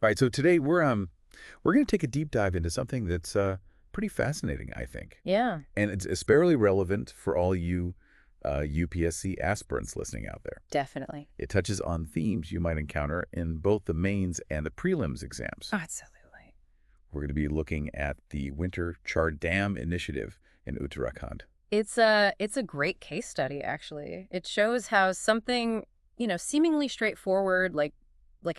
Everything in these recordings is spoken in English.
All right, so today we're going to take a deep dive into something that's pretty fascinating, I think. Yeah, And it's especially relevant for all you UPSC aspirants listening out there. definitely. It touches on themes you might encounter in both the mains and the prelims exams. Absolutely. We're going to be looking at the Winter Char Dam initiative in Uttarakhand. It's a great case study, actually. It shows how something, seemingly straightforward, like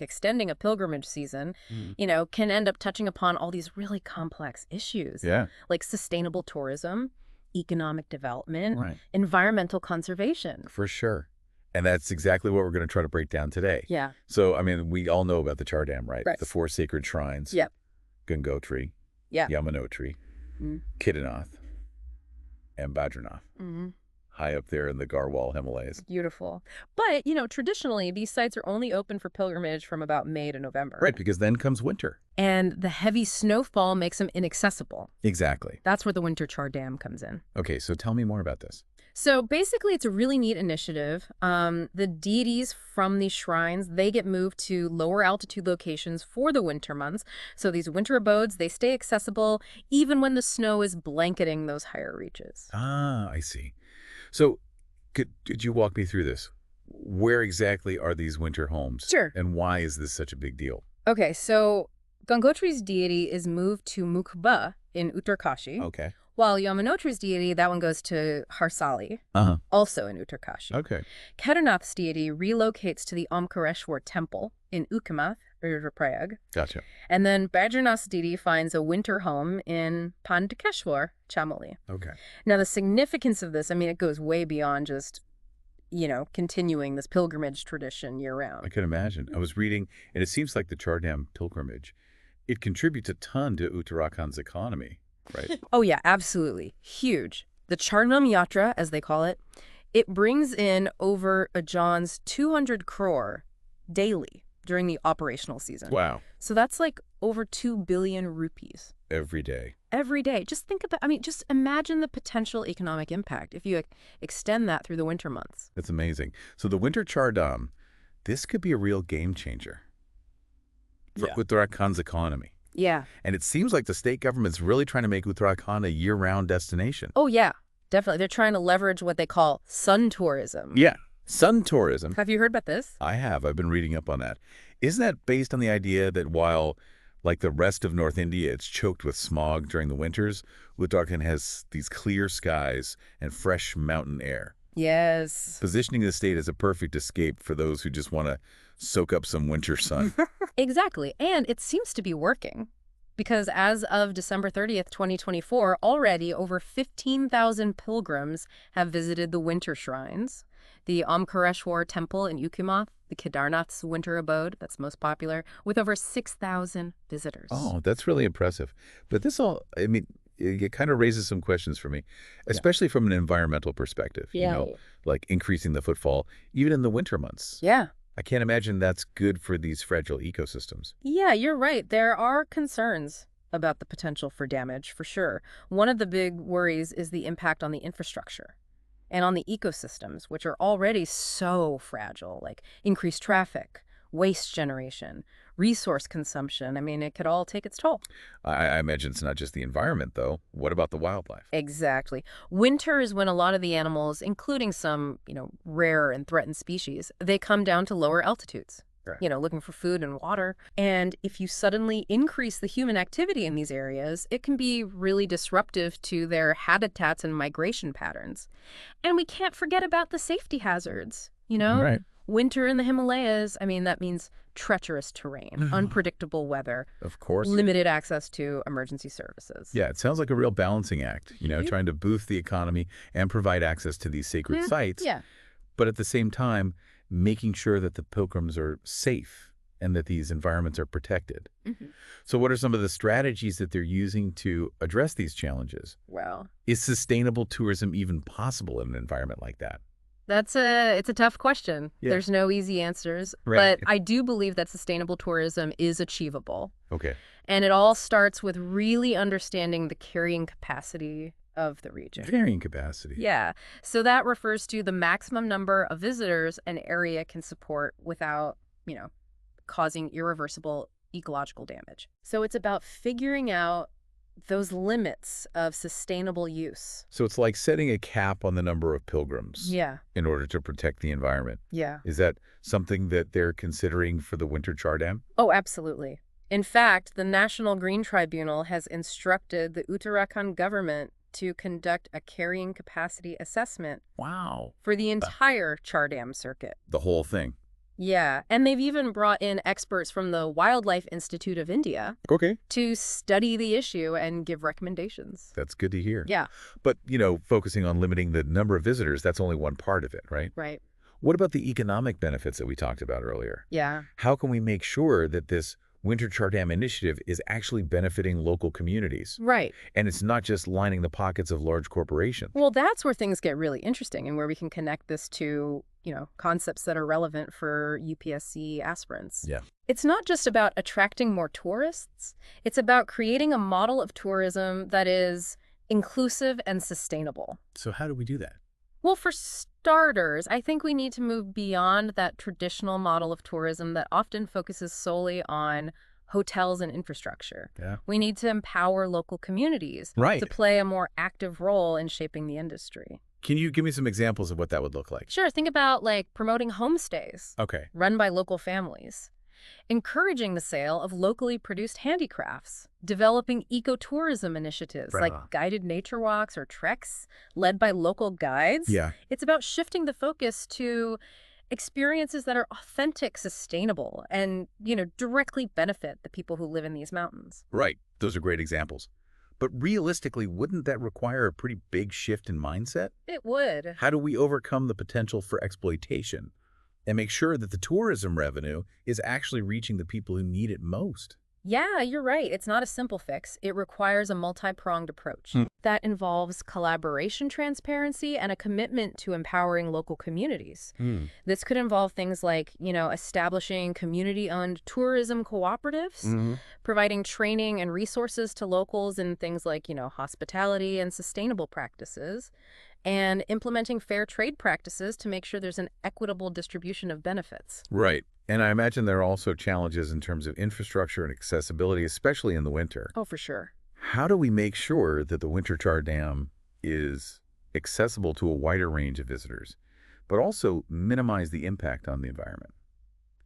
extending a pilgrimage season, Mm. can end up touching upon all these really complex issues, Yeah, like sustainable tourism, economic development, right. environmental conservation. For sure. And that's exactly what we're going to try to break down today. Yeah. So, I mean, we all know about the Char Dam, right? Right. The four sacred shrines, Yep. Gangotri, Yeah. Yamunotri, Mm. Kedarnath, and Badrinath, Mm-hmm. high up there in the Garhwal Himalayas. Beautiful. But, traditionally, these sites are only open for pilgrimage from about May to November. Right, because then comes winter. And the heavy snowfall makes them inaccessible. Exactly. That's where the Winter Char Dam comes in. Okay, so tell me more about this. So basically, it's a really neat initiative. The deities from these shrines, they get moved to lower altitude locations for the winter months. So these winter abodes, they stay accessible even when the snow is blanketing those higher reaches. Ah, I see. So could you walk me through this? Where exactly are these winter homes? Sure. And why is this such a big deal? Okay, so Gangotri's deity is moved to Mukhba in Uttarkashi, Okay. while Yamunotri's deity, that one goes to Harsali, Uh-huh. also in Uttarkashi. Okay. Kedarnath's deity relocates to the Omkareshwar temple in Ukamath, Rudraprayag. Gotcha. And then Badrinath's deity finds a winter home in Pandakeshwar, Chamoli. Okay. Now, the significance of this, it goes way beyond just, continuing this pilgrimage tradition I year-round. can imagine. I was reading, and it seems like the Char Dam pilgrimage, it contributes a ton to Uttarakhand's economy, right? Oh, yeah, absolutely. Huge. The Charnam Yatra, as they call it brings in over Ajans 200 crore daily during the operational season. Wow. So that's like over 2 billion rupees Every day. every day. Just think about, just imagine the potential economic impact if you extend that through the winter months. That's amazing. So the Winter Char Dam, this could be a real game changer for Yeah. Uttarakhand's economy. Yeah. And it seems like the state government's really trying to make Uttarakhand a year-round destination. Oh, yeah, definitely. They're trying to leverage what they call sun tourism. Yeah. Sun tourism. Have you heard about this? I have. I've been reading up on that. Isn't that based on the idea that while, like the rest of North India, it's choked with smog during the winters, Uttarakhand has these clear skies and fresh mountain air, Yes. positioning the state as a perfect escape for those who just want to soak up some winter sun. Exactly. And it seems to be working. Because as of December 30th, 2024, already over 15,000 pilgrims have visited the winter shrines. The Omkareshwar temple in Ukamath, the Kedarnath's winter abode, that's most popular, with over 6,000 visitors. Oh, that's really impressive. But this all, it kind of raises some questions for me, especially from an environmental perspective, like increasing the footfall, even in the winter months. Yeah. I can't imagine that's good for these fragile ecosystems. Yeah, you're right. There are concerns about the potential for damage, for sure. One of the big worries is the impact on the infrastructure and on the ecosystems, which are already so fragile, like increased traffic, waste generation, resource consumption. It could all take its toll. I imagine it's not just the environment, though. What about the wildlife? Exactly. Winter is when a lot of the animals, including some, rare and threatened species, they come down to lower altitudes. Right. Looking for food and water. And if you suddenly increase the human activity in these areas, it can be really disruptive to their habitats and migration patterns. And we can't forget about the safety hazards, Right. Winter in the Himalayas, that means treacherous terrain, unpredictable weather, Of course. limited access to emergency services. Yeah, it sounds like a real balancing act, Mhm. trying to boost the economy and provide access to these sacred sites, Yeah. but at the same time, making sure that the pilgrims are safe and that these environments are protected. Mm-hmm. So what are some of the strategies that they're using to address these challenges? Well, Is sustainable tourism even possible in an environment like that? it's a tough question. Yeah. There's no easy answers, Right. but I do believe that sustainable tourism is achievable. Okay. And it all starts with really understanding the carrying capacity of the region. Varying capacity. Yeah. So that refers to the maximum number of visitors an area can support without, causing irreversible ecological damage. So it's about figuring out those limits of sustainable use. So it's like setting a cap on the number of pilgrims Yeah, in order to protect the environment. yeah. Is that something that they're considering for the winter Char Dam? Oh, absolutely. In fact, the National Green Tribunal has instructed the Uttarakhand government to conduct a carrying capacity assessment Wow. for the entire Char Dam circuit. The whole thing. Yeah, and they've even brought in experts from the Wildlife Institute of India Okay. to study the issue and give recommendations. That's good to hear. Yeah, But, focusing on limiting the number of visitors, that's only one part of it, right? right. What about the economic benefits that we talked about earlier? Yeah. How can we make sure that this Winter Char Dam initiative is actually benefiting local communities? Right. And it's not just lining the pockets of large corporations. Well, that's where things get really interesting and where we can connect this to, concepts that are relevant for UPSC aspirants. Yeah. It's not just about attracting more tourists. It's about creating a model of tourism that is inclusive and sustainable. So how do we do that? Well, for starters, I think we need to move beyond that traditional model of tourism that often focuses solely on hotels and infrastructure. Yeah. We need to empower local communities Right. to play a more active role in shaping the industry. Can you give me some examples of what that would look like? Sure, think about promoting homestays Okay. run by local families, encouraging the sale of locally produced handicrafts, developing ecotourism initiatives like guided nature walks or treks led by local guides. Yeah. It's about shifting the focus to experiences that are authentic, sustainable, and, directly benefit the people who live in these mountains. Right. Those are great examples. But realistically, wouldn't that require a pretty big shift in mindset? It would. How do we overcome the potential for exploitation and make sure that the tourism revenue is actually reaching the people who need it most? Yeah, you're right. It's not a simple fix. It requires a multi-pronged approach that involves collaboration, transparency, and a commitment to empowering local communities. This could involve things like, establishing community-owned tourism cooperatives, providing training and resources to locals in things like, hospitality and sustainable practices, and implementing fair trade practices to make sure there's an equitable distribution of benefits. Right. And I imagine there are also challenges in terms of infrastructure and accessibility, especially in the winter. Oh, for sure. How do we make sure that the Winter Char Dam is accessible to a wider range of visitors, but also minimize the impact on the environment?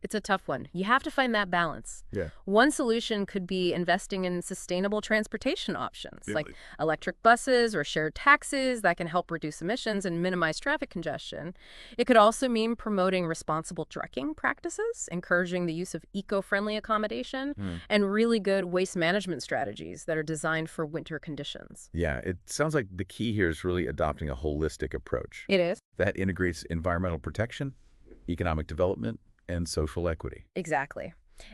It's a tough one. You have to find that balance. Yeah. One solution could be investing in sustainable transportation options, like Really? electric buses or shared taxis that can help reduce emissions and minimize traffic congestion. It could also mean promoting responsible trekking practices, encouraging the use of eco-friendly accommodation, and really good waste management strategies that are designed for winter conditions. Yeah, it sounds like the key here is really adopting a holistic approach It is. that integrates environmental protection, economic development, and social equity. Exactly.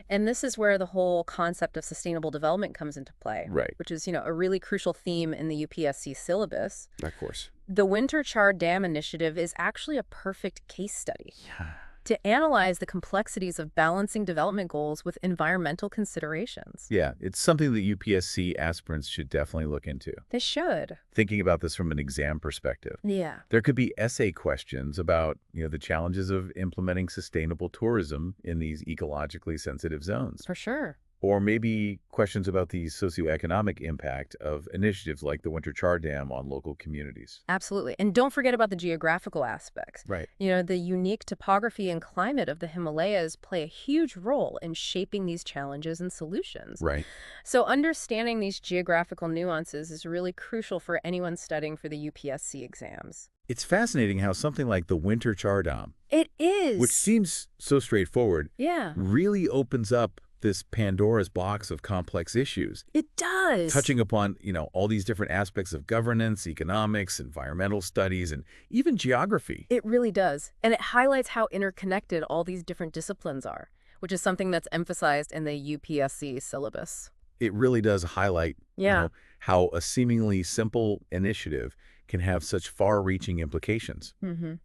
And this is where the whole concept of sustainable development comes into play, Right. which is, a really crucial theme in the UPSC syllabus. Of course. The Winter Char Dam Initiative is actually a perfect case study Yeah. to analyze the complexities of balancing development goals with environmental considerations. Yeah, it's something that UPSC aspirants should definitely look into. They should. Thinking about this from an exam perspective, Yeah. there could be essay questions about, the challenges of implementing sustainable tourism in these ecologically sensitive zones. For sure. Or maybe questions about the socioeconomic impact of initiatives like the Winter Char Dam on local communities. Absolutely. And don't forget about the geographical aspects. Right. The unique topography and climate of the Himalayas play a huge role in shaping these challenges and solutions. Right. So understanding these geographical nuances is really crucial for anyone studying for the UPSC exams. It's fascinating how something like the Winter Char Dam, It is. which seems so straightforward, Yeah. really opens up this Pandora's box of complex issues, It does. touching upon, all these different aspects of governance, economics, environmental studies, and even geography. It really does. And it highlights how interconnected all these different disciplines are, which is something that's emphasized in the UPSC syllabus. It really does highlight, Yeah. how a seemingly simple initiative can have such far-reaching implications,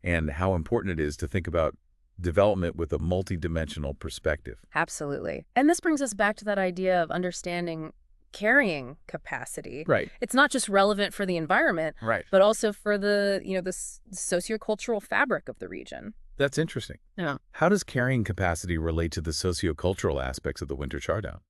and how important it is to think about development with a multidimensional perspective. Absolutely. And this brings us back to that idea of understanding carrying capacity. Right. It's not just relevant for the environment, Right. but also for the, the sociocultural fabric of the region. That's interesting. Yeah. How does carrying capacity relate to the sociocultural aspects of the winter chardown?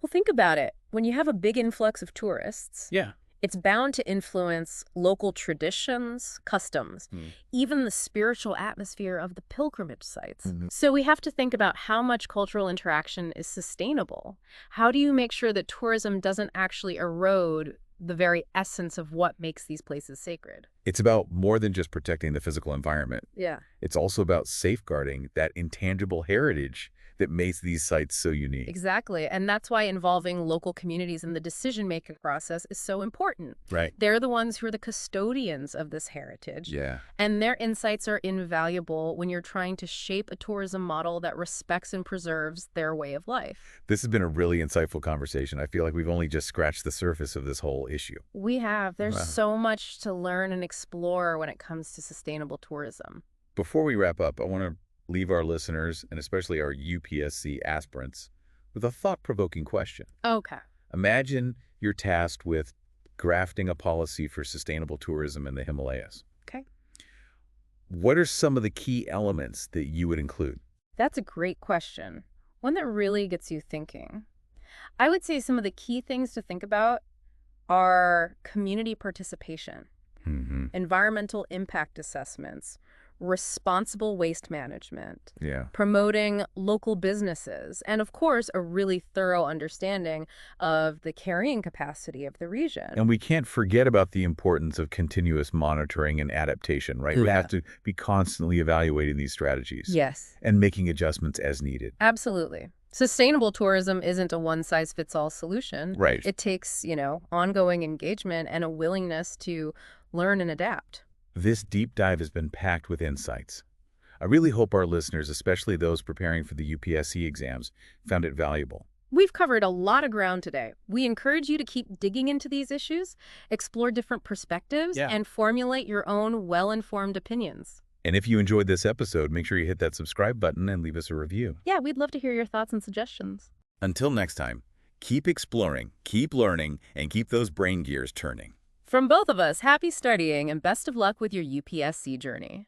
Well, think about it. When you have a big influx of tourists, Yeah. it's bound to influence local traditions, customs, even the spiritual atmosphere of the pilgrimage sites. So we have to think about how much cultural interaction is sustainable. How do you make sure that tourism doesn't actually erode the very essence of what makes these places sacred? It's about more than just protecting the physical environment. Yeah. It's also about safeguarding that intangible heritage that makes these sites so unique. Exactly. And that's why involving local communities in the decision-making process is so important. Right. They're the ones who are the custodians of this heritage. Yeah. And their insights are invaluable when you're trying to shape a tourism model that respects and preserves their way of life. This has been a really insightful conversation. I feel like we've only just scratched the surface of this whole issue. We have. There's Wow. so much to learn and explore when it comes to sustainable tourism. Before we wrap up, I want to leave our listeners, and especially our UPSC aspirants, with a thought-provoking question. Okay. Imagine you're tasked with crafting a policy for sustainable tourism in the Himalayas. Okay. What are some of the key elements that you would include? That's a great question. One that really gets you thinking. I would say some of the key things to think about are community participation, environmental impact assessments, responsible waste management, Yeah. promoting local businesses, and of course, a really thorough understanding of the carrying capacity of the region. And we can't forget about the importance of continuous monitoring and adaptation, right? We have to be constantly evaluating these strategies. Yes. And making adjustments as needed. Absolutely. Sustainable tourism isn't a one-size-fits-all solution. Right. It takes, ongoing engagement and a willingness to learn and adapt. This deep dive has been packed with insights. I really hope our listeners, especially those preparing for the UPSC exams, found it valuable. We've covered a lot of ground today. We encourage you to keep digging into these issues, explore different perspectives, and formulate your own well-informed opinions. And if you enjoyed this episode, make sure you hit that subscribe button and leave us a review. Yeah, we'd love to hear your thoughts and suggestions. Until next time, keep exploring, keep learning, and keep those brain gears turning. From both of us, happy studying and best of luck with your UPSC journey.